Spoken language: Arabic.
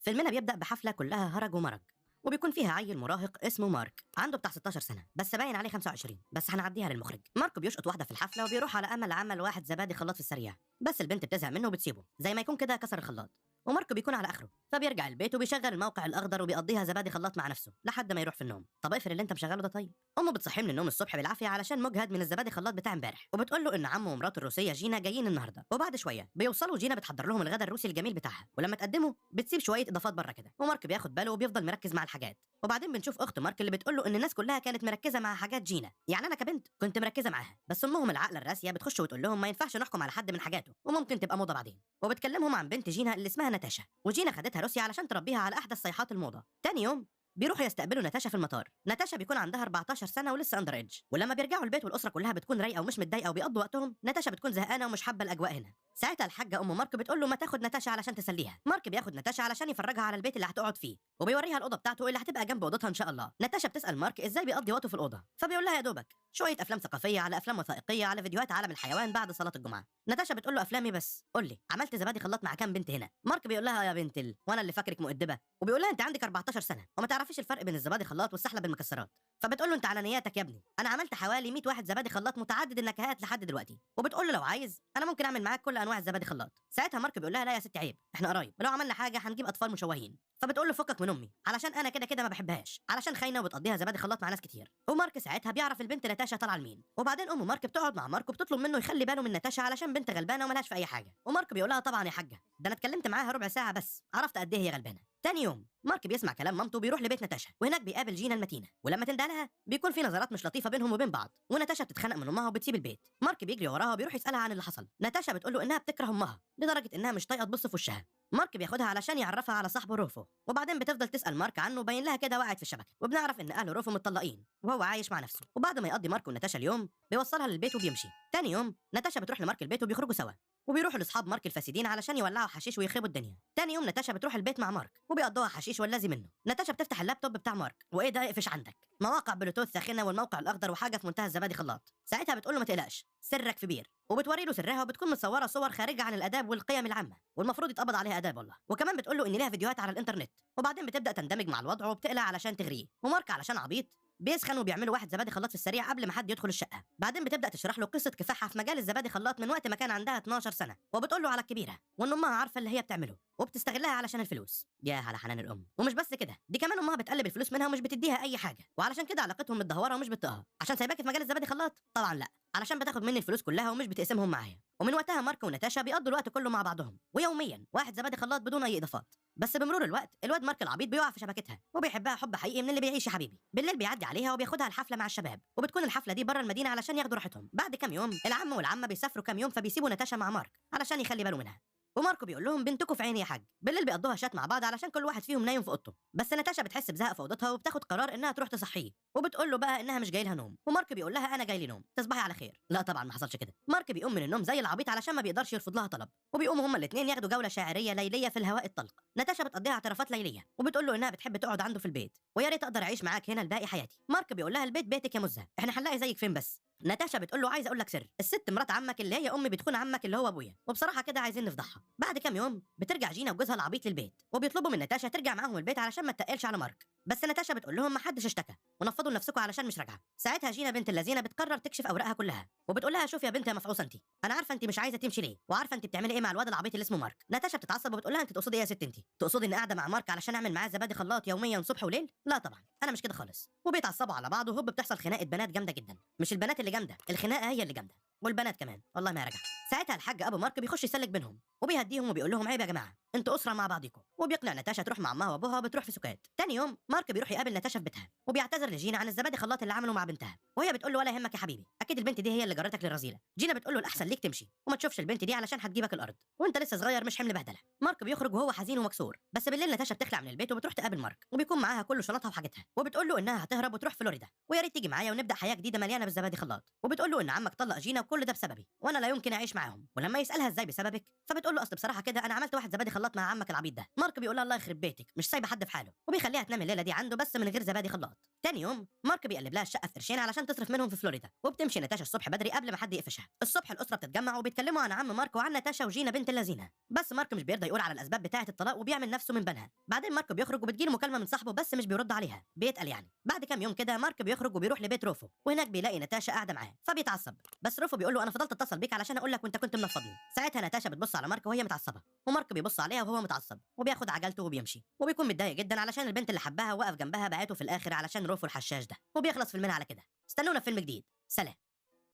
فيلمنا بيبدأ بحفلة كلها هرج ومرج، وبيكون فيها عيل مراهق اسمه مارك عنده بتاع 16 سنة بس باين عليه 25، بس هنعديها للمخرج. مارك بيشقط واحدة في الحفلة وبيروح على أمل عمل واحد زبادي خلاط في السريع، بس البنت بتزهق منه وبتسيبه زي ما يكون كده كسر الخلاط، ومارك بيكون على اخره، فبيرجع البيت وبيشغل الموقع الاخضر وبيقضيها زبادي خلاط مع نفسه لحد ما يروح في النوم. طب اقفل اللي انت مشغله ده. طيب امه بتصحيه من النوم الصبح بالعافيه علشان مجهد من الزبادي خلاط بتاع امبارح، وبتقول له ان عمه ومراته الروسيه جينا جايين النهارده. وبعد شويه بيوصلوا جينا بتحضر لهم الغداء الروسي الجميل بتاعها، ولما تقدمه بتسيب شويه اضافات بره كده، ومارك بياخد باله وبيفضل مركز مع الحاجات. وبعدين بنشوف اخت مارك اللي بتقول له ان الناس كلها كانت مركزه مع حاجات جينا، يعني انا كبنت كنت مركزه معاها، بس امهم العاقله الراسيه بتخش وتقول لهم ما ينفعش نحكم على حد من حاجاته وممكن تبقى موضه بعدين. وبتكلمهم عن بنت جينا اللي اسمها ناتاشا، وجينا خدتها روسيا علشان تربيها على احدث صيحات الموضه. تاني يوم بيروحوا يستقبلوا ناتاشا في المطار. ناتاشا بيكون عندها 14 سنه ولسه اندر ايدج، ولما بيرجعوا البيت والاسره كلها بتكون رايقه ومش متضايقه وبيقضوا وقتهم، ناتاشا بتكون زهقانه ومش حابه الاجواء هنا. ساعتها الحاجه ام مارك بتقول له ما تاخد ناتاشا علشان تسليها. مارك بياخد ناتاشا علشان يفرجها على البيت اللي هتقعد فيه، وبيوريها الاوضه بتاعته اللي هتبقى جنب اوضتها ان شاء الله. ناتاشا بتسال مارك ازاي بيقضي وقته في الاوضه، فبيقول لها يا دوبك شويه افلام ثقافيه على افلام وثائقيه على فيديوهات عالم الحيوان بعد صلاه الجمعه. ناتاشا بتقول له افلامي بس، قول لي عملت زبادي خلاط مع كام بنت هنا؟ مارك بيقول لها يا بنت وانا اللي فاكرك مؤدبه، وبيقول لها انت عندك 14 سنه وما تعرفيش الفرق بين الزبادي خلاط والسحلب بالمكسرات. فبتقول له انت على نياتك يا ابني، انا عملت حوالي 100 واحد زبادي خلاط متعدد النكهات لحد دلوقتي. وبتقول له لو عايز انا ممكن اعمل معاك كل انواع الزبادي خلاط. ساعتها مارك بيقول لها لا يا ستي عيب، احنا قرايب ولو عملنا حاجه هنجيب اطفال مشوهين. فبتقول له فكك من امي علشان انا كده كده ما بحبهاش، علشان خاينه وبتقضيها زبادي خلاط مع ناس كتير. ومارك ساعتها بيعرف البنت ناتاشا طالعه لمين، وبعدين ام مارك بتقعد مع مارك وبتطلب منه يخلي باله من ناتاشا علشان بنت غلبانه وملهاش في اي حاجه. ومارك بيقول لها طبعا يا حاجه، ده انا اتكلمت معاها ربع ساعه بس عرفت قد ايه هي غلبانه. تاني يوم مارك بيسمع كلام مامته وبيروح لبيت ناتاشا، وهناك بيقابل جينا المتينه، ولما تندى لها بيكون في نظرات مش لطيفه بينهم وبين بعض، وناتاشا بتتخانق من امها وبتسيب البيت. مارك بيجري وراها وبيروح يسالها عن اللي حصل. ناتاشا بتقول له انها بتكره امها لدرجه انها مش طايقه تبص في وشها. مارك بياخدها علشان يعرفها على صاحبه روفو، وبعدين بتفضل تسال مارك عنه باين لها كده وقعت في الشبكه، وبنعرف ان اهل روفو متطلقين وهو عايش مع نفسه. وبعد ما يقضي مارك وناتاشا اليوم بيوصلها للبيت وبيمشي. تاني يوم ناتاشا بتروح لمارك البيت وبيخرجوا سوا، وبيروحوا لاصحاب مارك الفاسدين علشان يولعوا حشيش ويخربوا الدنيا. تاني يوم ناتاشا بتروح البيت مع مارك وبيقضوها حشيش واللازم منه. ناتاشا بتفتح اللابتوب بتاع مارك، وايه ده اقفش عندك مواقع بلوتوث ساخنه والموقع الاخضر وحاجه في منتهى الزبادي خلاط. ساعتها بتقول له ما تقلقش سرك في بير، وبتوري له سرها وبتكون متصوره صور خارجه عن الاداب والقيم العامه والمفروض يتقبض عليها اداب والله. وكمان بتقول له ان ليها فيديوهات على الانترنت، وبعدين بتبدا تندمج مع الوضع وبتقلع علشان تغريه. ومارك علشان عبيط بيسخن وبيعملوا واحد زبادي خلاط في السريع قبل ما حد يدخل الشقه. بعدين بتبدا تشرح له قصه كفاحها في مجال الزبادي خلاط من وقت ما كان عندها 12 سنه، وبتقول له على الكبيره وان امها عارفه اللي هي بتعمله وبتستغلها علشان الفلوس. يا على حنان الام. ومش بس كده، دي كمان امها بتقلب الفلوس منها ومش بتديها اي حاجه، وعلشان كده علاقتهم متدهوره ومش بتطيقها عشان سايباكي في مجال الزبادي خلاط. طبعا لا، علشان بتاخد مني الفلوس كلها ومش بتقسمهم معايا. ومن وقتها مارك وناتاشا بيقضوا الوقت كله مع بعضهم، ويوميا واحد زبادي خلاط بدون اي اضافات. بس بمرور الوقت الواد مارك العبيط بيقع في شبكتها وبيحبها حب حقيقي من اللي بيعيش يا حبيبي. بالليل بيعدي عليها وبياخدها الحفله مع الشباب، وبتكون الحفله دي بره المدينه علشان ياخدوا راحتهم. بعد كام يوم العم والعمه بيسافروا كام يوم، فبيسيبوا ناتاشا مع مارك علشان يخلي باله منها. وماركو بيقول لهم بنتكم في عيني يا حاج. بالليل بيقضوها شات مع بعض علشان كل واحد فيهم نايم في اوضته، بس ناتاشا بتحس بزهق في اوضتها وبتاخد قرار انها تروح تصحيه، وبتقول له بقى انها مش جاي لها نوم. ومارك بيقول لها انا جاي لي نوم تصبحي على خير. لا طبعا ما حصلش كده. مارك بيقوم من النوم زي العبيط علشان ما بيقدرش يرفض لها طلب، وبيقوموا هما الاثنين ياخدوا جوله شاعريه ليليه في الهواء الطلق. ناتاشا بتقضيها اعترافات ليليه وبتقول له انها بتحب تقعد عنده في البيت ويا ريت اقدر اعيش معاك هنا لباقي حياتي. مارك بيقول لها البيت بيتك يا مزه، احنا هنلاقي زيك فين بس. ناتاشا بتقول له عايز اقول لك سر، الست مرات عمك اللي هي امي بتخون عمك اللي هو ابويا، وبصراحه كده عايزين نفضحها. بعد كام يوم بترجع جينا وجوزها العبيط للبيت، وبيطلبوا من ناتاشا ترجع معاهم البيت علشان ما تتقلش على مارك، بس ناتاشا بتقول لهم ما حدش اشتكى ونفضوا لنفسكم علشان مش راجعه. ساعتها جينا بنت اللذينه بتقرر تكشف اوراقها كلها، وبتقول لها شوف يا بنت يا مفعوصه انت، انا عارفه انت مش عايزه تمشي ليه، وعارفه انت بتعملي ايه مع الواد العبيط اللي اسمه مارك. ناتاشا بتتعصب وبتقول لها انت تقصدي ايه يا ست؟ انت تقصدي ان قاعده مع مارك علشان اعمل معاه زبادي خلاط يوميا صبح وليل؟ لا طبعا انا مش كده خالص. وبيتعصبوا على بعض وهوب بتحصل خناقه بنات جامده جدا، مش البنات اللي جامده، الخناقه هي اللي جامده، والبنات كمان والله ما راجعه. ساعتها الحاج ابو مارك بيخش يسلك بينهم وبيهديهم وبيقول لهم عيب يا جماعه انتوا اسره مع بعضيكم، وبيقنع ناتاشا تروح مع امها وابوها وبتروح في سكات. تاني يوم مارك بيروح يقابل ناتاشا في بيتها وبيعتذر لجينا عن الزبادي خلاط اللي عمله مع بنتها، وهي بتقول له ولا يهمك يا حبيبي اكيد البنت دي هي اللي جرتك للرذيله. جينا بتقول له الاحسن ليك تمشي وما تشوفش البنت دي علشان هتجيبك الارض وانت لسه صغير مش حمل بهدله. مارك بيخرج وهو حزين ومكسور، بس بالليل ناتاشا بتخلع من البيت وبتروح تقابل مارك وبيكون معاها كل شنطها وحاجتها، وبتقول له انها هتهرب وتروح فلوريدا ويا ريت تيجي معايا ونبدا حياه جديده مليانه بالزبادي خلاط. وبتقول له ان عمك طلق جينا وكل كل ده بسببي وانا لا يمكن اعيش معاهم. ولما يسالها ازاي بسببك، فبتقول له اصل بصراحه كده انا عملت واحد زبادي خلاط مع عمك العبيط ده. مارك بيقول لها الله يخرب بيتك، مش سايبه حد في حاله، وبيخليها تنام الليله دي عنده بس من غير زبادي خلاط. تاني يوم مارك بيقلب لها الشقه في قرشين علشان تصرف منهم في فلوريدا، وبتمشي ناتاشا الصبح بدري قبل ما حد يقفشها. الصبح الاسره بتتجمع وبيتكلموا عن عم مارك وعن ناتاشا وجينا بنت اللذينه، بس مارك مش بيرضى يقول على الاسباب بتاعه الطلاق وبيعمل نفسه من بنها. بعدين مارك بيخرج وبتجيله مكالمه من صاحبه بس مش بيرد عليها، بيتقل يعني. بعد كام يوم كده مارك بيخرج وبيروح لبيت روفو، وهناك بيلاقي ناتاشا قاعده معاه، فبيتعصب. بس روفو بيقول له انا فضلت اتصل بيك علشان اقول لك وانت كنت منفضني. ساعتها ناتاشا بتبص على مارك وهي متعصبه، ومارك بيبص عليها وهو متعصب، وبياخد عجلته وبيمشي، وبيكون متضايق جدا علشان البنت اللي حبها وقف جنبها باعته في الاخر علشان روفو الحشاش ده. وبيخلص فيلمنا على كده. استنونا في فيلم جديد. سلام.